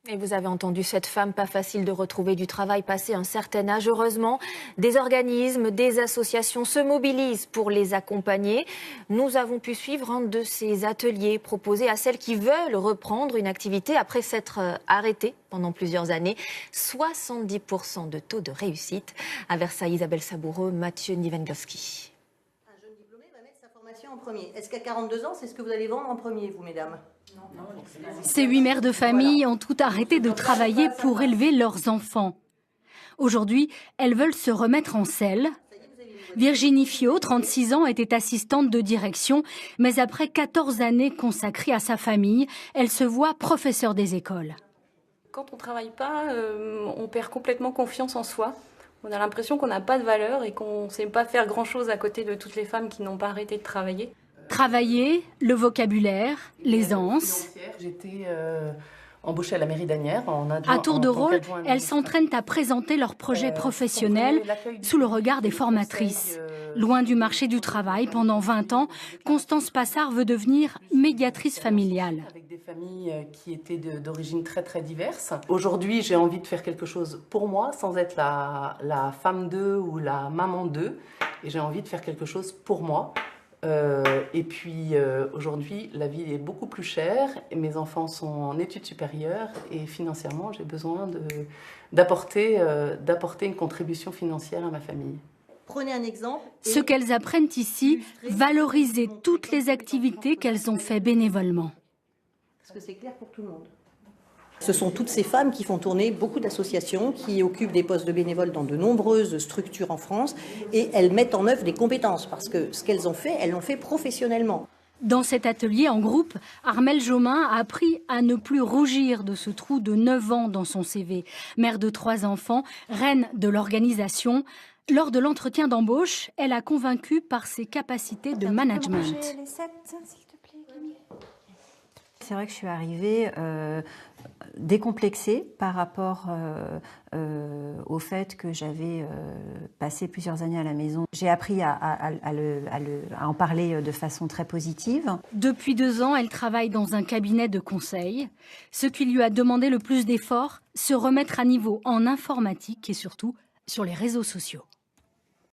Et vous avez entendu cette femme, pas facile de retrouver du travail passé un certain âge. Heureusement, des organismes, des associations se mobilisent pour les accompagner. Nous avons pu suivre un de ces ateliers proposés à celles qui veulent reprendre une activité après s'être arrêtées pendant plusieurs années. 70% de taux de réussite. À Versailles, Isabelle Saboureux, Mathieu Nivenglowski. Un jeune diplômé va mettre sa formation en premier. Est-ce qu'à 42 ans, c'est ce que vous allez vendre en premier, vous, mesdames ? Ces 8 mères de famille ont toutes arrêté de travailler pour élever leurs enfants. Aujourd'hui, elles veulent se remettre en selle. Virginie Fiot, 36 ans, était assistante de direction, mais après 14 années consacrées à sa famille, elle se voit professeure des écoles. Quand on ne travaille pas, on perd complètement confiance en soi. On a l'impression qu'on n'a pas de valeur et qu'on ne sait pas faire grand-chose à côté de toutes les femmes qui n'ont pas arrêté de travailler. Travailler, le vocabulaire, l'aisance. J'étais embauchée à la mairie d'Asnières. À tour de rôle, elles s'entraînent à présenter leurs projets professionnels sous le regard des formatrices. Loin du marché du travail pendant 20 ans, Constance Passard veut devenir médiatrice familiale. Avec des familles qui étaient d'origines très très diverses. Aujourd'hui, j'ai envie de faire quelque chose pour moi, sans être la femme d'eux ou la maman d'eux. Et j'ai envie de faire quelque chose pour moi. Et puis aujourd'hui, la vie est beaucoup plus chère, et mes enfants sont en études supérieures et financièrement, j'ai besoin d'apporter une contribution financière à ma famille. Prenez un exemple. Ce qu'elles apprennent ici, valoriser toutes les activités qu'elles ont fait bénévolement. Parce que c'est clair pour tout le monde. Ce sont toutes ces femmes qui font tourner beaucoup d'associations, qui occupent des postes de bénévoles dans de nombreuses structures en France, et elles mettent en œuvre des compétences, parce que ce qu'elles ont fait, elles l'ont fait professionnellement. Dans cet atelier en groupe, Armelle Jomain a appris à ne plus rougir de ce trou de 9 ans dans son CV. Mère de 3 enfants, reine de l'organisation. Lors de l'entretien d'embauche, elle a convaincu par ses capacités de management. C'est vrai que je suis arrivée décomplexée par rapport au fait que j'avais passé plusieurs années à la maison. J'ai appris à en parler de façon très positive. Depuis 2 ans, elle travaille dans un cabinet de conseil. Ce qui lui a demandé le plus d'efforts, se remettre à niveau en informatique et surtout sur les réseaux sociaux.